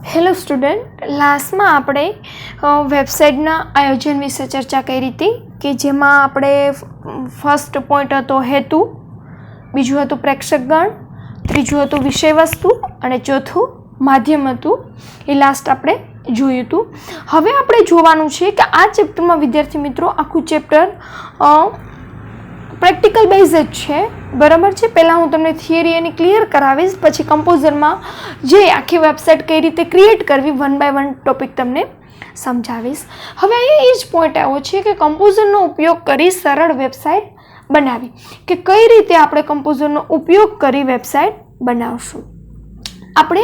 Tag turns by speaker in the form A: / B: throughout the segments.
A: Hello student, લાસ્ટમાં આપણે વેબસાઇટના આયોજન વિશે ચર્ચા કરી હતી કે જેમાં આપણે ફર્સ્ટ પોઈન્ટ હતો હેતુ, બીજું હતું પ્રેક્ષકગણ, ત્રીજું હતું વિષયવસ્તુ અને ચોથું માધ્યમ હતું. એ લાસ્ટ આપણે જોયું હતું. હવે આપણે જોવાનું છે કે આ ચેપ્ટરમાં વિદ્યાર્થી મિત્રો આખું ચેપ્ટર પ્રેક્ટિકલ બેઝ જ છે, બરાબર છે. પહેલાં હું તમને થિયરી એની ક્લિયર કરાવીશ, પછી કમ્પોઝરમાં જે આખી વેબસાઇટ કઈ રીતે ક્રિએટ કરવી વન બાય વન ટોપિક તમને સમજાવીશ. હવે અહીંયા એ જ પોઈન્ટ આવ્યો છે કે કમ્પોઝરનો ઉપયોગ કરી સરળ વેબસાઇટ બનાવી, કે કઈ રીતે આપણે કમ્પોઝરનો ઉપયોગ કરી વેબસાઇટ બનાવશું. આપણે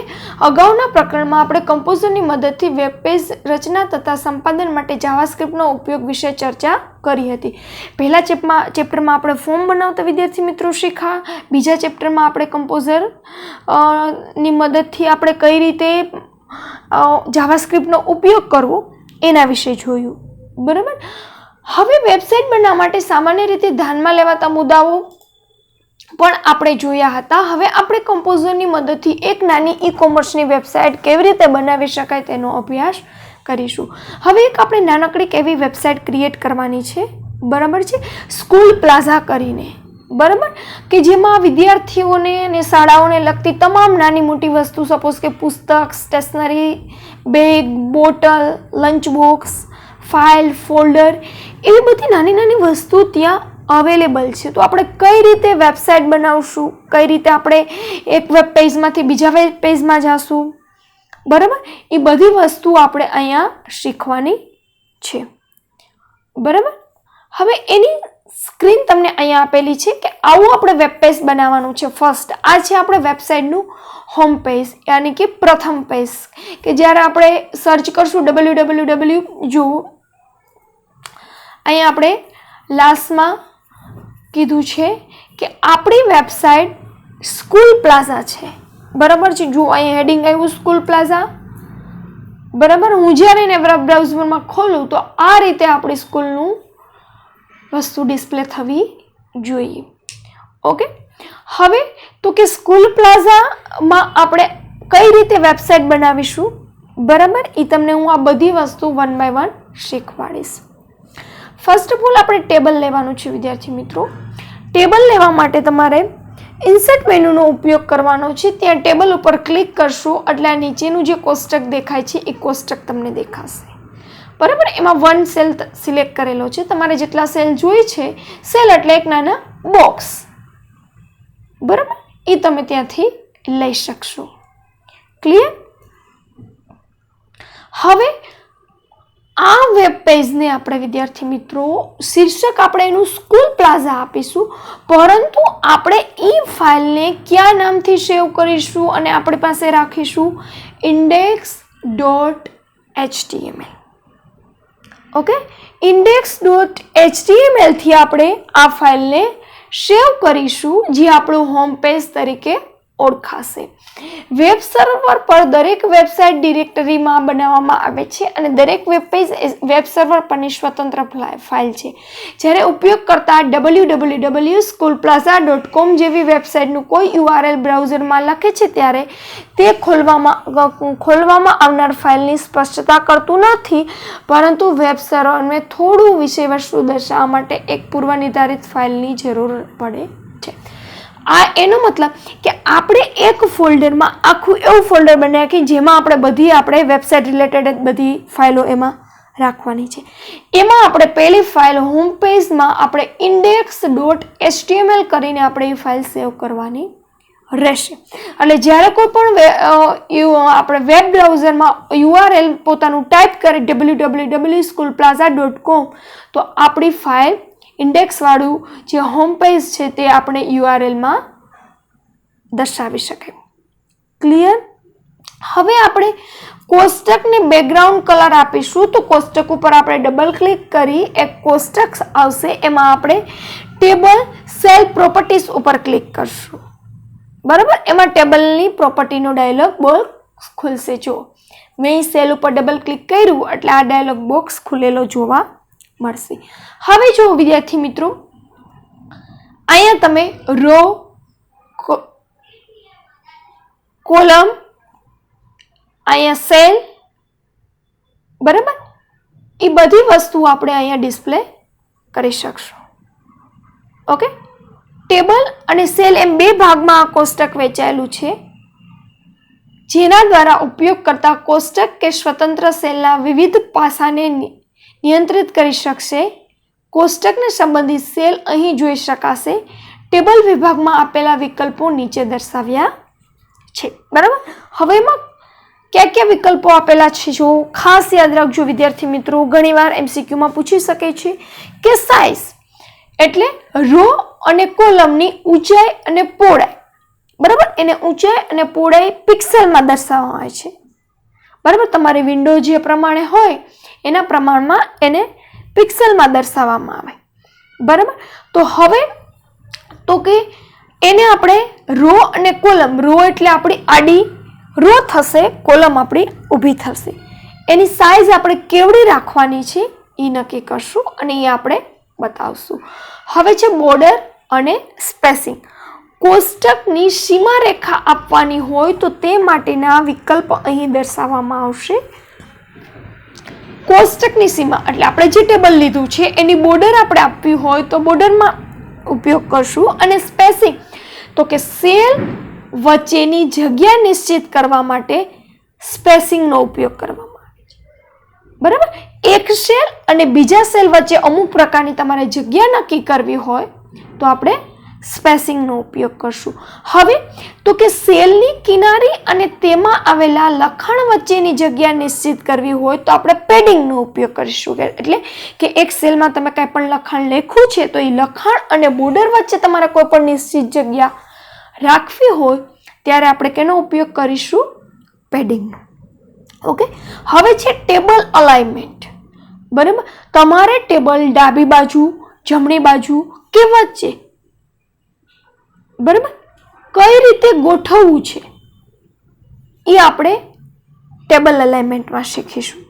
A: અગાઉના પ્રકરણમાં આપણે કમ્પોઝરની મદદથી વેબ પેજ રચના તથા સંપાદન માટે જાવાસ્ક્રિપ્ટનો ઉપયોગ વિશે ચર્ચા કરી હતી. પહેલા ચેપ્ટરમાં આપણે ફોર્મ બનાવતા વિદ્યાર્થી મિત્રો શીખ્યા. બીજા ચેપ્ટરમાં આપણે કમ્પોઝર ની મદદથી આપણે કઈ રીતે જાવાસ્ક્રિપ્ટનો ઉપયોગ કરવો એના વિશે જોયું, બરાબર. હવે વેબસાઇટ બનાવવા માટે સામાન્ય રીતે ધ્યાનમાં લેવાતા મુદ્દાઓ પણ આપણે જોયા હતા. હવે આપણે કમ્પોઝરની મદદથી એક નાની ઈ કોમર્સની વેબસાઇટ કેવી રીતે બનાવી શકાય તેનો અભ્યાસ કરીશું. હવે એક આપણે નાનકડી કેવી વેબસાઇટ ક્રિએટ કરવાની છે, બરાબર છે, સ્કૂલ પ્લાઝા કરીને, બરાબર, કે જેમાં વિદ્યાર્થીઓને અને શાળાઓને લગતી તમામ નાની મોટી વસ્તુ, સપોઝ કે પુસ્તક, stationery, bag, bottle, lunch box, file, folder, એવી બધી નાની નાની વસ્તુ ત્યાં અવેલેબલ છે. તો આપણે કઈ રીતે વેબસાઇટ બનાવશું, કઈ રીતે આપણે એક વેબ પેજમાંથી બીજા વેબ પેજમાં જશું, બરાબર, એ બધી વસ્તુ આપણે અહીંયા શીખવાની છે, બરાબર. હવે એની સ્ક્રીન તમને અહીંયા આપેલી છે કે આવું આપણે વેબ પેજ બનાવવાનું છે. ફર્સ્ટ આ છે આપણે વેબસાઇટનું હોમ પેજ, યાની કે પ્રથમ પેજ, કે જ્યારે આપણે સર્ચ કરશું www, જુઓ અહીંયા આપણે લાસ્ટમાં કીધું છે કે આપણી વેબસાઇટ સ્કૂલ પ્લાઝા છે, બરાબર છે. જો અહીંયા હેડિંગ આવ્યું સ્કૂલ પ્લાઝા, બરાબર. હું જ્યારે એને વેબ બ્રાઉઝરમાં ખોલું તો આ રીતે આપણી સ્કૂલનું વસ્તુ ડિસ્પ્લે થવી જોઈએ. ઓકે. હવે તો કે સ્કૂલ પ્લાઝામાં આપણે કઈ રીતે વેબસાઇટ બનાવીશું, બરાબર, એ તમને હું આ બધી વસ્તુ વન બાય વન શીખવાડીશ. ફર્સ્ટ ઓફ ઓલ આપણે ટેબલ લેવાનું છે વિદ્યાર્થી મિત્રો. ટેબલ લેવા માટે તમારે ઇન્સર્ટ મેનુનો ઉપયોગ કરવાનો છે. ત્યાં ટેબલ ઉપર ક્લિક કરશો એટલે આ નીચેનું જે કોષ્ટક દેખાય છે એ કોષ્ટક તમને દેખાશે, બરાબર. એમાં વન સેલ સિલેક્ટ કરેલો છે. તમારે જેટલા સેલ જોઈએ છે, સેલ એટલે એક નાના બોક્સ, બરાબર, એ તમે ત્યાંથી લઈ શકશો. ક્લિયર? હવે આ વેબ પેજને આપણે વિદ્યાર્થી મિત્રો શીર્ષક આપણે એનું સ્કૂલ પ્લાઝા આપીશું, પરંતુ આપણે એ ફાઇલને કયા નામથી સેવ કરીશું અને આપણી પાસે રાખીશું index.html. ઓકે, index.html થી આપણે આ ફાઇલને સેવ કરીશું, જે આપણું હોમ પેજ તરીકે ઓળખાશે. વેબ સર્વર પર દરેક વેબસાઇટ ડિરેક્ટરીમાં બનાવવામાં આવે છે અને દરેક વેબ પેજ વેબ સર્વર પરની સ્વતંત્ર ફાઇલ છે. જ્યારે ઉપયોગ કરતા www.schoolplaza.com જેવી વેબસાઇટનું કોઈ URL બ્રાઉઝરમાં લખે છે ત્યારે તે ખોલવામાં આવનાર ફાઇલની સ્પષ્ટતા કરતું નથી, પરંતુ વેબ સર્વરને થોડું વિષયવસ્તુ દર્શાવવા માટે એક પૂર્વ નિર્ધારિત ફાઇલની જરૂર પડે છે. આ એનો મતલબ કે આપણે એક ફોલ્ડરમાં આખું એવું ફોલ્ડર બનાવ્યા કે જેમાં આપણે બધી આપણે વેબસાઇટ રિલેટેડ બધી ફાઇલો એમાં રાખવાની છે. એમાં આપણે પહેલી ફાઇલ હોમ પેજમાં આપણે index.html કરીને આપણે એ ફાઇલ સેવ કરવાની રહેશે. એટલે જ્યારે કોઈ પણ આપણે વેબ બ્રાઉઝરમાં URL પોતાનું ટાઈપ કરે www.schoolplaza.com તો આપણી ફાઇલ ઇન્ડેક્સ વાળું જે હોમ પેજ છે તે આપણે URLમાં દર્શાવી શકાય. ક્લિયર? હવે આપણે કોષ્ટકને બેકગ્રાઉન્ડ કલર આપીશું. તો કોષ્ટક ઉપર આપણે ડબલ ક્લિક કરી એક કોષ્ટક આવશે, એમાં આપણે ટેબલ સેલ પ્રોપર્ટીઝ ઉપર ક્લિક કરશું, બરાબર. એમાં ટેબલની પ્રોપર્ટીનો ડાયલોગ બોક્સ ખુલશે. જો મેં સેલ ઉપર ડબલ ક્લિક કર્યું એટલે આ ડાયલોગ બોક્સ ખુલેલો જોવા મળશે. હવે જો વિદ્યાર્થી મિત્રો, અહીંયા તમે રો, કોલમ અહીંયા સેલ, બરાબર, એ બધી વસ્તુઓ આપણે અહીંયા ડિસ્પ્લે કરી શકશું. ઓકે, ટેબલ અને સેલ એમ બે ભાગમાં આ કોષ્ટક વહેંચાયેલું છે, જેના દ્વારા ઉપયોગ કરતા કોષ્ટક કે સ્વતંત્ર સેલના વિવિધ પાસાને નિયંત્રિત કરી શકશે. કોષ્ટકને સંબંધિત સેલ અહીં જોઈ શકાશે. ટેબલ વિભાગમાં આપેલા વિકલ્પો નીચે દર્શાવ્યા છે. બરાબર, હવે એમાં કયા કયા વિકલ્પો આપેલા છે જો ખાસ યાદ રાખજો વિદ્યાર્થી મિત્રો. ઘણીવાર MCQમાં પૂછી શકે છે કે સાઇઝ એટલે રો અને કોલમની ઊંચાઈ અને પહોળાઈ, બરાબર, એને ઊંચાઈ અને પહોળાઈ પિક્સેલમાં દર્શાવવામાં આવે છે. બરાબર, તમારી વિન્ડો જે પ્રમાણે હોય એના પ્રમાણમાં એને પિક્સેલમાં દર્શાવવામાં આવે. બરાબર, તો હવે તો કે એને આપણે રો અને કોલમ, રો એટલે આપણી આડી રો થશે, કોલમ આપણી ઊભી થશે. એની સાઇઝ આપણે કેવડી રાખવાની છે એ નક્કી કરશું અને એ આપણે બતાવશું. હવે છે બોર્ડર અને સ્પેસિંગ. કોષ્ટકની સીમારેખા આપવાની હોય તો તે માટેના વિકલ્પ અહીં દર્શાવવામાં આવશે. કોષ્ટકની સીમા એટલે આપણે જે ટેબલ લીધું છે એની બોર્ડર આપણે આપવી હોય તો બોર્ડરમાં ઉપયોગ કરશું. અને સ્પેસિંગ તો કે સેલ વચ્ચેની જગ્યા નિશ્ચિત કરવા માટે સ્પેસિંગનો ઉપયોગ કરવામાં આવે છે. બરાબર, એક સેલ અને બીજા સેલ વચ્ચે અમુક પ્રકારની તમારે જગ્યા નક્કી કરવી હોય તો આપણે સ્પેસિંગનો ઉપયોગ કરશું. હવે તો કે સેલની કિનારી અને તેમાં આવેલા લખાણ વચ્ચેની જગ્યા નિશ્ચિત કરવી હોય તો આપણે પેડિંગનો ઉપયોગ કરીશું. એટલે કે એક સેલમાં તમે કંઈ પણ લખાણ લખ્યું છે તો એ લખાણ અને બોર્ડર વચ્ચે તમારે કોઈ પણ નિશ્ચિત જગ્યા રાખવી હોય ત્યારે આપણે કેનો ઉપયોગ કરીશું? પેડિંગનો. ઓકે, હવે છે ટેબલ અલાઇનમેન્ટ. બરાબર, તમારે ટેબલ ડાબી બાજુ, જમણી બાજુ કે વચ્ચે, બરાબર, કઈ રીતે ગોઠવવું છે એ આપણે ટેબલ અલાઇનમેન્ટમાં શીખીશું.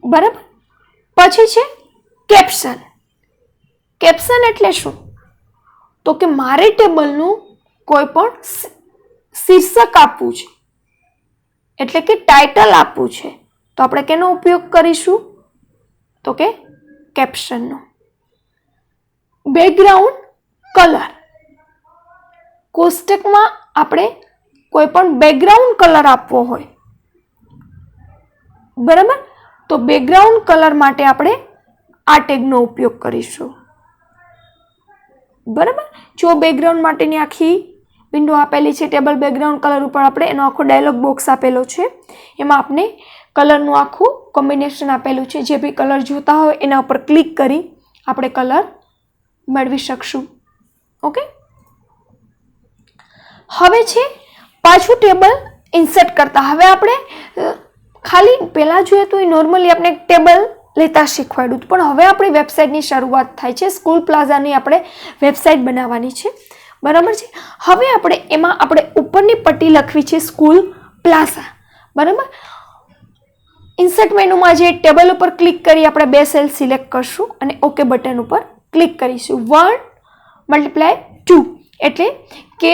A: બરાબર, પછી છે કેપ્શન. કેપ્શન એટલે શું? તો કે મારે ટેબલનું કોઈ પણ શીર્ષક આપવું છે, એટલે કે ટાઇટલ આપવું છે તો આપણે કેનો ઉપયોગ કરીશું? તો કે કેપ્શનનો. Background colour. કોષ્ટકમાં આપણે કોઈ પણ બેકગ્રાઉન્ડ કલર આપવો હોય, બરાબર, તો બેકગ્રાઉન્ડ કલર માટે આપણે આ ટેગનો ઉપયોગ કરીશું. બરાબર, જો બેકગ્રાઉન્ડ માટેની આખી વિન્ડો આપેલી છે, ટેબલ બેકગ્રાઉન્ડ કલર ઉપર આપણે એનો આખો ડાયલોગ બોક્સ આપેલો છે, એમાં આપણે કલરનું આખું કોમ્બિનેશન આપેલું છે. જે બી કલર જોતા હોય એના ઉપર ક્લિક કરી આપણે કલર મેળવી શકશું. ઓકે, હવે છે પાછું ટેબલ ઇન્સર્ટ કરતા. હવે આપણે ખાલી પહેલાં જોઈએ તો એ નોર્મલી આપણે ટેબલ લેતા શીખવાડ્યું, પણ હવે આપણી વેબસાઇટની શરૂઆત થાય છે. સ્કૂલ પ્લાઝાની આપણે વેબસાઇટ બનાવવાની છે. બરાબર છે, હવે આપણે એમાં આપણે ઉપરની પટ્ટી લખવી છે સ્કૂલ પ્લાઝા. બરાબર, ઇન્સર્ટ મેનુમાં જે ટેબલ ઉપર ક્લિક કરી આપણે બે સેલ સિલેક્ટ કરશું અને ઓકે બટન ઉપર ક્લિક કરીશું. 1 × 2 એટલે કે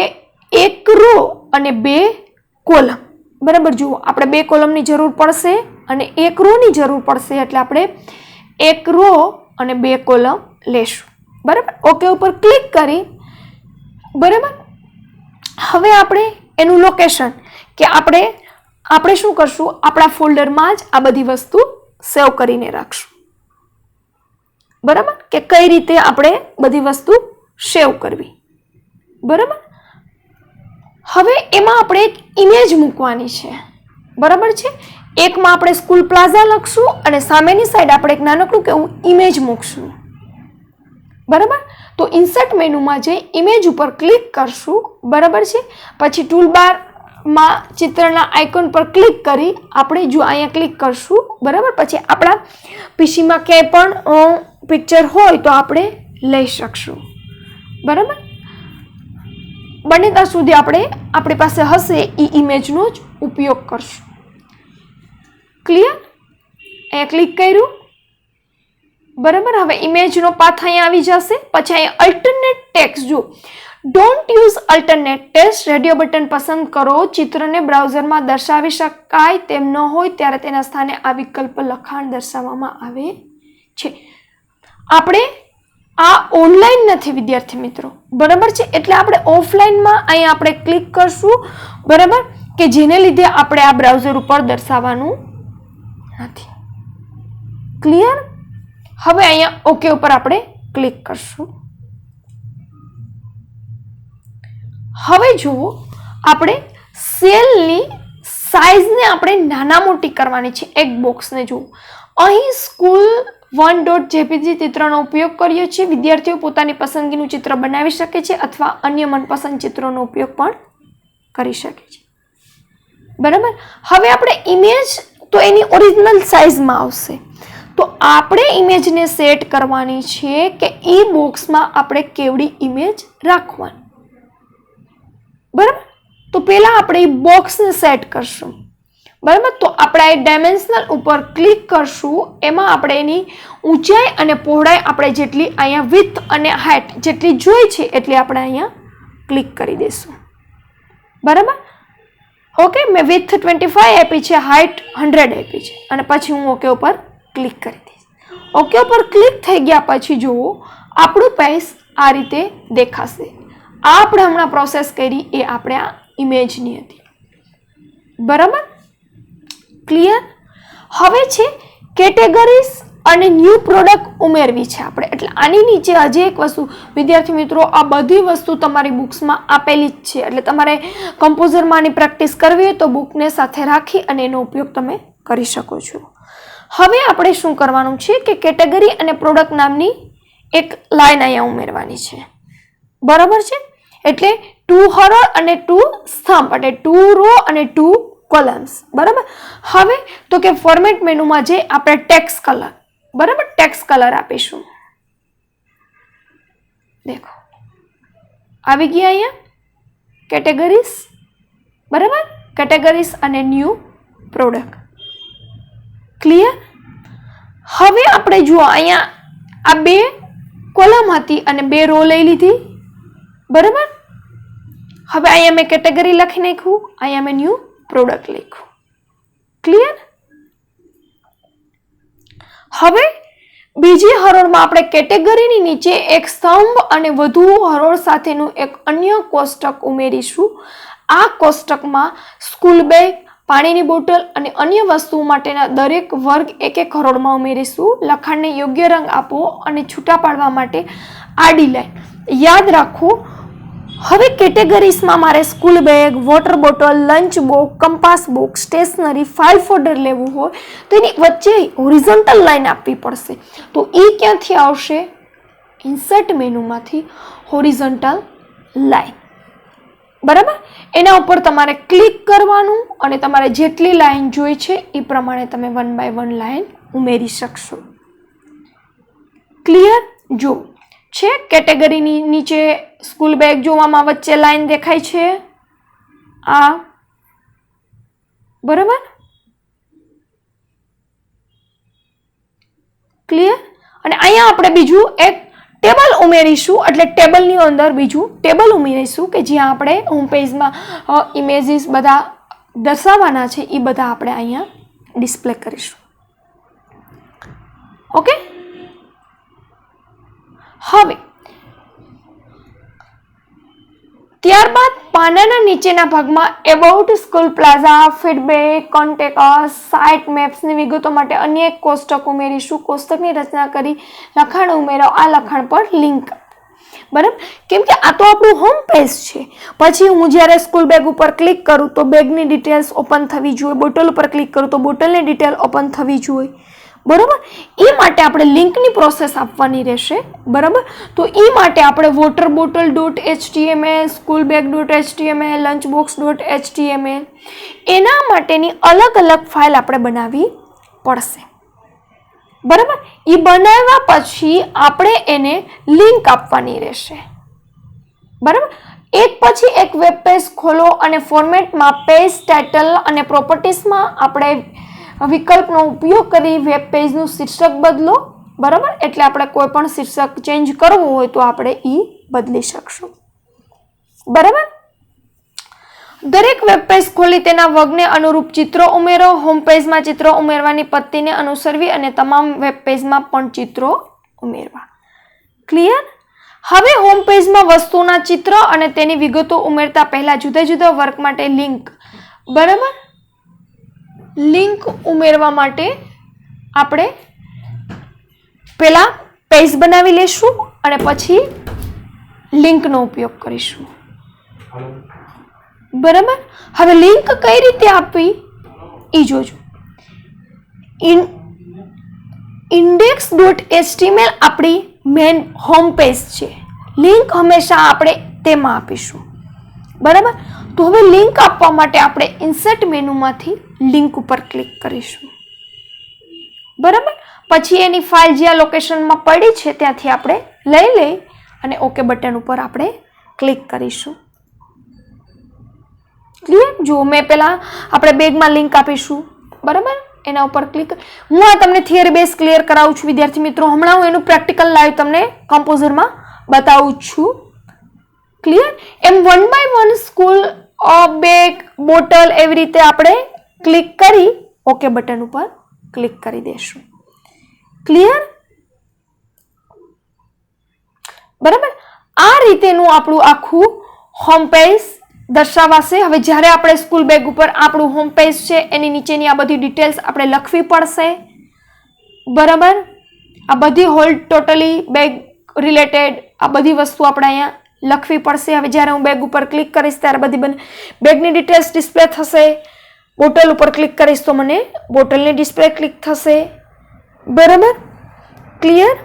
A: એક રો અને બે કોલમ. બરાબર, જુઓ આપણે બે કોલમની જરૂર પડશે અને એક રોની જરૂર પડશે, એટલે આપણે એક રો અને બે કોલમ લેશું. બરાબર, ઓકે ઉપર ક્લિક કરી. બરાબર, હવે આપણે એનું લોકેશન કે આપણે શું કરશું? આપણા ફોલ્ડરમાં જ આ બધી વસ્તુ સેવ કરીને રાખશું. બરાબર, કે કઈ રીતે આપણે બધી વસ્તુ સેવ કરવી. બરાબર, હવે એમાં આપણે એક ઇમેજ મૂકવાની છે. બરાબર છે, એકમાં આપણે સ્કૂલ પ્લાઝા લખશું અને સામેની સાઈડ આપણે એક નાનકડું કેવું ઇમેજ મૂકશું. બરાબર, તો ઇન્સર્ટ મેનુમાં જઈ ઇમેજ ઉપર ક્લિક કરશું. બરાબર છે, પછી ટૂલબારમાં ચિત્રના આઇકોન પર ક્લિક કરી આપણે જો અહીંયા ક્લિક કરશું. બરાબર, પછી આપણા પીસીમાં ક્યાંય પણ પિક્ચર હોય તો આપણે લઈ શકશું. બરાબર, બને ત્યાં સુધી આપણે આપણી પાસે હશે એ ઇમેજનો જ ઉપયોગ કરશું. ક્લિયર? અહીંયા ક્લિક કર્યું. બરાબર. હવે ઇમેજનો પાથ અહીંયા આવી જશે. પછી અહીંયા અલ્ટરનેટ ટેક્સ્ટ જો, don't use alternate text, radio button પસંદ કરો. ચિત્રને બ્રાઉઝરમાં દર્શાવી શકાય તેમ ન હોય ત્યારે તેના સ્થાને આ વિકલ્પ લખાણ દર્શાવવામાં આવે છે. આપણે આ ઓનલાઈન નથી વિદ્યાર્થી મિત્રો, બરાબર છે, એટલે આપણે ઓફલાઈનમાં અહીંયા આપણે ક્લિક કરશું, બરાબર, કે જેને લીધે આપણે આ બ્રાઉઝર ઉપર દર્શાવવાનું નથી. ક્લિયર? હવે અહીંયા ઓકે ઉપર આપણે ક્લિક કરશું. હવે જુઓ, આપણે સેલની સાઈઝને આપણે નાના મોટી કરવાની છે. એક બોક્સને જુઓ, અહીં સ્કૂલ 1.jpg ચિત્રનો ઉપયોગ કર્યો છે. વિદ્યાર્થીઓ પોતાની પસંદગીનું ચિત્ર બનાવી શકે છે અથવા અન્ય મનપસંદ ચિત્રોનો ઉપયોગ પણ કરી શકે છે. બરાબર. હવે આપણે ઇમેજ તો એની ઓરિજિનલ સાઈઝમાં આવશે, તો આપણે ઇમેજને સેટ કરવાની છે કે એ બોક્સમાં આપણે કેવડી ઇમેજ રાખવાની. બરાબર. તો પહેલા આપણે એ બોક્સને સેટ કરશું. બરાબર. તો આપણે આ ડાયમેન્શનલ ઉપર ક્લિક કરશું. એમાં આપણે એની ઊંચાઈ અને પહોળાઈ આપણે જેટલી અહીંયા વિડ્થ અને હાઇટ જેટલી જોઈ છે એટલી આપણે અહીંયા ક્લિક કરી દઈશું. બરાબર. ઓકે, મેં વિડ્થ 25 આપી છે, હાઇટ 100 આપી છે, અને પછી હું ઓકે ઉપર ક્લિક કરી દઈશ. ઓકે ઉપર ક્લિક થઈ ગયા પછી જુઓ, આપણું પેજ આ રીતે દેખાશે. આ આપણે હમણાં પ્રોસેસ કરી એ આપણે આ ઇમેજની હતી. બરાબર. ક્લિયર? હવે છે કેટેગરીઝ અને ન્યૂ પ્રોડક્ટ ઉમેરવી છે આપણે. એટલે આની નીચે હજી એક વસ્તુ વિદ્યાર્થી મિત્રો, આ બધી વસ્તુ તમારી બુક્સમાં આપેલી જ છે. એટલે તમારે કમ્પોઝરમાં આની પ્રેક્ટિસ કરવી હોય તો બુકને સાથે રાખી અને એનો ઉપયોગ તમે કરી શકો છો. હવે આપણે શું કરવાનું છે કે કેટેગરી અને પ્રોડક્ટ નામની એક લાઈન અહીંયા ઉમેરવાની છે. બરાબર છે. એટલે 2 હરોળ અને 2 સ્તંભ, એટલે 2 રો અને 2 કોલમ્સ. બરાબર. હવે તો કે ફોર્મેટ મેનુમાં જે આપણે ટેક્સ્ટ કલર, બરાબર, ટેક્સ્ટ કલર આપીશું. દેખો આવી ગયા અહીંયા કેટેગરીઝ. બરાબર. કેટેગરીઝ અને ન્યૂ પ્રોડક્ટ. ક્લિયર? હવે આપણે જુઓ, અહીંયા આ 2 કોલમ હતી અને 2 રો લઈ લીધી. બરાબર. હવે અહીંયા મેં કેટેગરી લખી નાખ્યું, અહીંયા મેં ન્યૂ પ્રોડક્ટ લખ્યું. ક્લિયર? હવે બીજી હરોળમાં આપણે કેટેગરીની નીચે એક સ્તંભ અને વધુ હરોળ સાથેનું એક અન્ય કોષ્ટક ઉમેરીશું. આ કોષ્ટકમાં સ્કૂલ બેગ, પાણીની બોટલ અને અન્ય વસ્તુઓ માટેના દરેક વર્ગ એક એક હરોળમાં ઉમેરીશું. લખાણને યોગ્ય રંગ આપો અને છૂટા પાડવા માટે આડી લાઈન. યાદ રાખો, હવે કેટેગરીઝમાં મારે school bag, water bottle, lunch box, compass box, stationery, file folder લેવું હોય તો એની વચ્ચે હોરિઝોન્ટલ લાઈન આપવી પડશે. તો એ ક્યાંથી આવશે? ઇન્સર્ટ મેનુમાંથી હોરિઝોન્ટલ લાઈન. બરાબર. એના ઉપર તમારે ક્લિક કરવાનું અને તમારે જેટલી લાઈન જોઈ છે એ પ્રમાણે તમે 1 by 1 લાઈન ઉમેરી શકશો. ક્લિયર? જો છે કેટેગરીની નીચે સ્કૂલ બેગ જોવામાં વચ્ચે લાઈન દેખાય છે આ. બરાબર. ક્લિયર? અને અહીંયા આપણે બીજું એક ટેબલ ઉમેરીશું. એટલે ટેબલની અંદર બીજું ટેબલ ઉમેરીશું કે જ્યાં આપણે હોમ પેજમાં ઇમેજીસ બધા દર્શાવવાના છે એ બધા આપણે અહીંયા ડિસ્પ્લે કરીશું. ઓકે. હવે ત્યારબાદ પાનાના નીચેના ભાગમાં about school plaza, feedback, contact us, site મેપ્સની વિગતો માટે અન્ય એક કોષ્ટક ઉમેરીશું. કોષ્ટકની રચના કરી લખાણ ઉમેરો. આ લખાણ પર લિંક. બરાબર. કેમ કે આ તો આપણું હોમ પેજ છે. પછી હું જ્યારે સ્કૂલ બેગ ઉપર ક્લિક કરું તો બેગની ડિટેલ્સ ઓપન થવી જોઈએ. બોટલ ઉપર ક્લિક કરું તો બોટલની ડિટેલ ઓપન થવી જોઈએ. બરાબર. એ માટે આપણે લિંકની પ્રોસેસ આપવાની રહેશે. બરાબર. તો એ માટે આપણે water bottle .html, school bag .html, lunch box .html એના માટેની અલગ અલગ ફાઇલ આપણે બનાવવી પડશે. બરાબર. એ બનાવ્યા પછી આપણે એને લિંક આપવાની રહેશે. બરાબર. એક પછી એક વેબ પેજ ખોલો અને ફોર્મેટમાં પેજ ટાઇટલ અને પ્રોપર્ટીઝમાં આપણે વિકલ્પનો ઉપયોગ કરી વેબ પેજનું શીર્ષક બદલો. બરાબર. એટલે આપણે કોઈ પણ શીર્ષક ચેન્જ કરવું હોય તો આપણે બદલી શકશું. બરાબર. દરેક વેબ પેજ ખોલી તેના વર્ગને અનુરૂપ ચિત્રો ઉમેરો. હોમ પેજમાં ચિત્રો ઉમેરવાની પદ્ધતિને અનુસરવી અને તમામ વેબ પેજમાં પણ ચિત્રો ઉમેરવા. ક્લિયર? હવે હોમ પેજમાં વસ્તુના ચિત્ર અને તેની વિગતો ઉમેરતા પહેલા જુદા જુદા વર્ગ માટે લિંક. બરાબર. લિંક ઉમેરવા માટે આપણે પહેલા પેજ બનાવી લેશું અને પછી લિંકનો ઉપયોગ કરીશું. બરાબર. હવે લિંક કઈ રીતે આપવી એ જોજો. index.html આપણી મેન હોમ પેજ છે. લિંક હંમેશા આપણે તેમાં આપીશું. બરાબર. તો હવે લિંક આપવા માટે આપણે ઇન્સર્ટ મેનુમાંથી લિંક ઉપર ક્લિક કરીશું. બરાબર. પછી એની ફાઇલ જ્યાં લોકેશનમાં પડી છે ત્યાંથી આપણે લઈ અને ઓકે બટન ઉપર આપણે ક્લિક કરીશું. ક્લિયર? જો મેં પહેલા આપણે બેગમાં લિંક આપીશું. બરાબર. એના ઉપર ક્લિક. હું આ તમને થિયરી બેઝ ક્લિયર કરાવું છું વિદ્યાર્થી મિત્રો. હમણાં હું એનું પ્રેક્ટિકલ લાઈવ તમને કમ્પોઝરમાં બતાવું છું. ક્લિયર? એમ 1 by 1 સ્કૂલ બેગ બોટલ એવી રીતે આપણે ક્લિક કરી ઓકે બટન ઉપર ક્લિક કરી દેશું. ક્લિયર? બરાબર. આ રીતેનું આપણું આખું હોમ પેજ દર્શાવાશે. હવે જ્યારે આપણે સ્કૂલ બેગ ઉપર આપણું હોમ પેજ છે એની નીચેની આ બધી ડિટેલ્સ આપણે લખવી પડશે. બરાબર. આ બધી હોલ ટોટલી બેગ રિલેટેડ આ બધી વસ્તુ આપણે અહીંયા લખવી પડશે. હવે જ્યારે હું બેગ ઉપર ક્લિક કરીશ ત્યારે બધી બેગની ડિટેલ્સ ડિસ્પ્લે થશે. બોટલ ઉપર ક્લિક કરીશ તો મને બોટલની ડિસ્પ્લે ક્લિક થશે. બરાબર. ક્લિયર?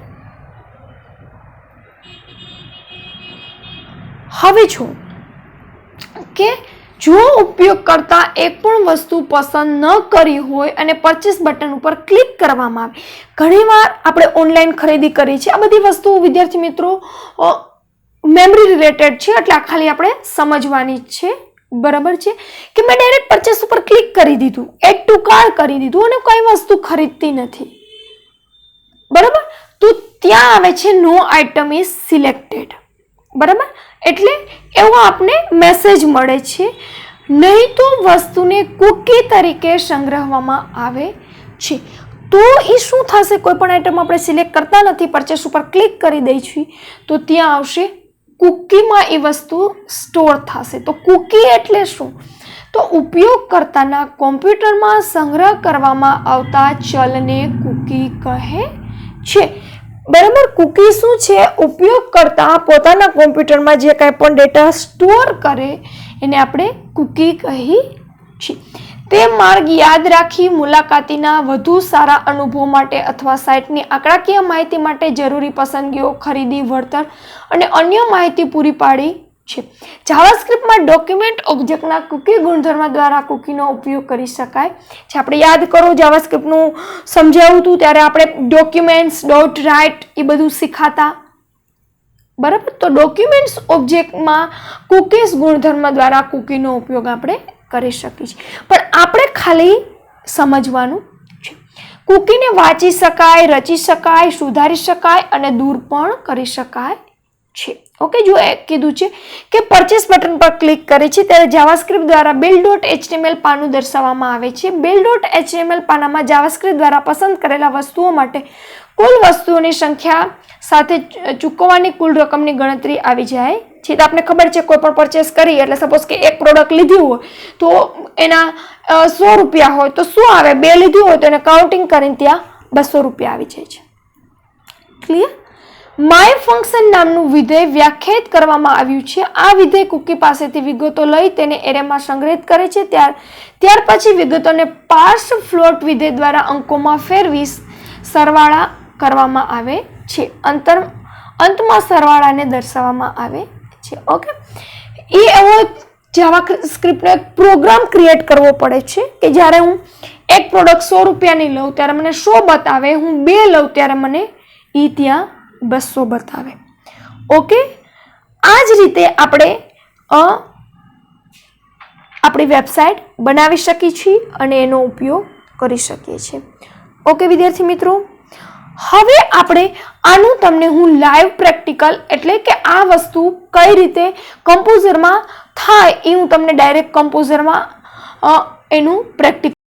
A: હવે જો ઉપયોગકર્તા એક પણ વસ્તુ પસંદ ન કરી હોય અને પરચેસ બટન ઉપર ક્લિક કરવામાં આવે. ઘણીવાર આપણે ઓનલાઈન ખરીદી કરી છે. આ બધી વસ્તુઓ વિદ્યાર્થી મિત્રો મેમરી રિલેટેડ છે એટલે આ ખાલી આપણે સમજવાની જ છે. બરાબર છે કે મેં ડાયરેક્ટ પરચેસ ઉપર ક્લિક કરી દીધું, એડ ટુ કાર્ટ કરી દીધું અને કઈ વસ્તુ ખરીદતી નથી. બરાબર. તો ત્યાં આવે છે નો આઇટમ ઇઝ સિલેક્ટેડ. બરાબર. એટલે એવો આપણે મેસેજ મળે છે. નહીં તો વસ્તુને કૂકી તરીકે સંગ્રહવામાં આવે છે. તો એ શું થશે? કોઈ પણ આઈટમ આપણે સિલેક્ટ કરતા નથી, પરચેસ ઉપર ક્લિક કરી દઈશું તો ત્યાં આવશે કૂકીમાં એ વસ્તુ સ્ટોર થશે. તો કૂકી એટલે શું? તો ઉપયોગકર્તાના કોમ્પ્યુટરમાં સંગ્રહ કરવામાં આવતા ચલને કૂકી કહે છે. બરાબર. કૂકી શું છે? ઉપયોગકર્તા પોતાના કોમ્પ્યુટરમાં જે કાંઈ પણ ડેટા સ્ટોર કરે એને આપણે કૂકી કહી છે. તે માર્ગ યાદ રાખી મુલાકાતીના વધુ સારા અનુભવ માટે અથવા સાઇટની આંકડાકીય માહિતી માટે જરૂરી પસંદગીઓ, ખરીદી, વળતર અને અન્ય માહિતી પૂરી પાડી છે. જાવાસ્ક્રિપ્ટમાં ડોક્યુમેન્ટ ઓબ્જેક્ટના કૂકી ગુણધર્મ દ્વારા કૂકીનો ઉપયોગ કરી શકાય છે. આપણે યાદ કરો જાવાસ્ક્રિપ્ટનું સમજાવ્યું હતું ત્યારે આપણે ડોક્યુમેન્ટ્સ ડોટ રાઇટ એ બધું શીખાતા. બરાબર. તો ડોક્યુમેન્ટ્સ ઓબ્જેક્ટમાં કૂકીઝ ગુણધર્મ દ્વારા કૂકીનો ઉપયોગ આપણે કરી શકીએ છીએ. પણ આપણે ખાલી સમજવાનું છે. કૂકીને વાંચી શકાય, રચી શકાય, સુધારી શકાય અને દૂર પણ કરી શકાય છે. ઓકે. જો એ કીધું છે કે પરચેસ બટન પર ક્લિક કરે છે ત્યારે જાવાસ્ક્રિપ્ટ દ્વારા build.html પાનું દર્શાવવામાં આવે છે. build.html પાનામાં જાવાસ્ક્રિપ્ટ દ્વારા પસંદ કરેલા વસ્તુઓ માટે કુલ વસ્તુઓની સંખ્યા સાથે ચૂકવવાની કુલ રકમની ગણતરી આવી જાય છે. તો આપણે ખબર છે કોઈ પણ પરચેસ કરી એટલે સપોઝ કે એક પ્રોડક્ટ લીધી હોય તો એના 100 રૂપિયા હોય તો શું આવે? 2 લીધી હોય તો એને કાઉન્ટિંગ કરીને ત્યાં 200 રૂપિયા આવી જાય છે. ક્લિયર? માય ફંક્શન નામનું વિધેય વ્યાખ્યાયિત કરવામાં આવ્યું છે. આ વિધેય કૂકી પાસેથી વિગતો લઈ તેને એરેમાં સંગ્રહિત કરે છે. ત્યાર પછી વિગતોને પાર્સ ફ્લોટ વિધેય દ્વારા અંકોમાં ફેરવી સરવાળા કરવામાં આવે છે. અંતમાં સરવાળાને દર્શાવવામાં આવે છે. ઓકે. એ એવો જાવાસ્ક્રિપ્ટનો એક પ્રોગ્રામ ક્રિએટ કરવો પડે છે કે જ્યારે હું એક પ્રોડક્ટ 100 રૂપિયાની લઉં ત્યારે મને 100 બતાવે, હું 2 લઉં ત્યારે મને એ ત્યાં 200 બતાવે. ઓકે. આ જ રીતે આપણે આપણી વેબસાઇટ બનાવી શકીએ છીએ અને એનો ઉપયોગ કરી શકીએ છીએ. ઓકે વિદ્યાર્થી મિત્રો. હવે આપણે આનું તમને હું લાઈવ પ્રેક્ટિકલ એટલે કે આ વસ્તુ કઈ રીતે કમ્પોઝરમાં થાય એ હું તમને ડાયરેક્ટ કમ્પોઝરમાં એનું પ્રેક્ટિકલ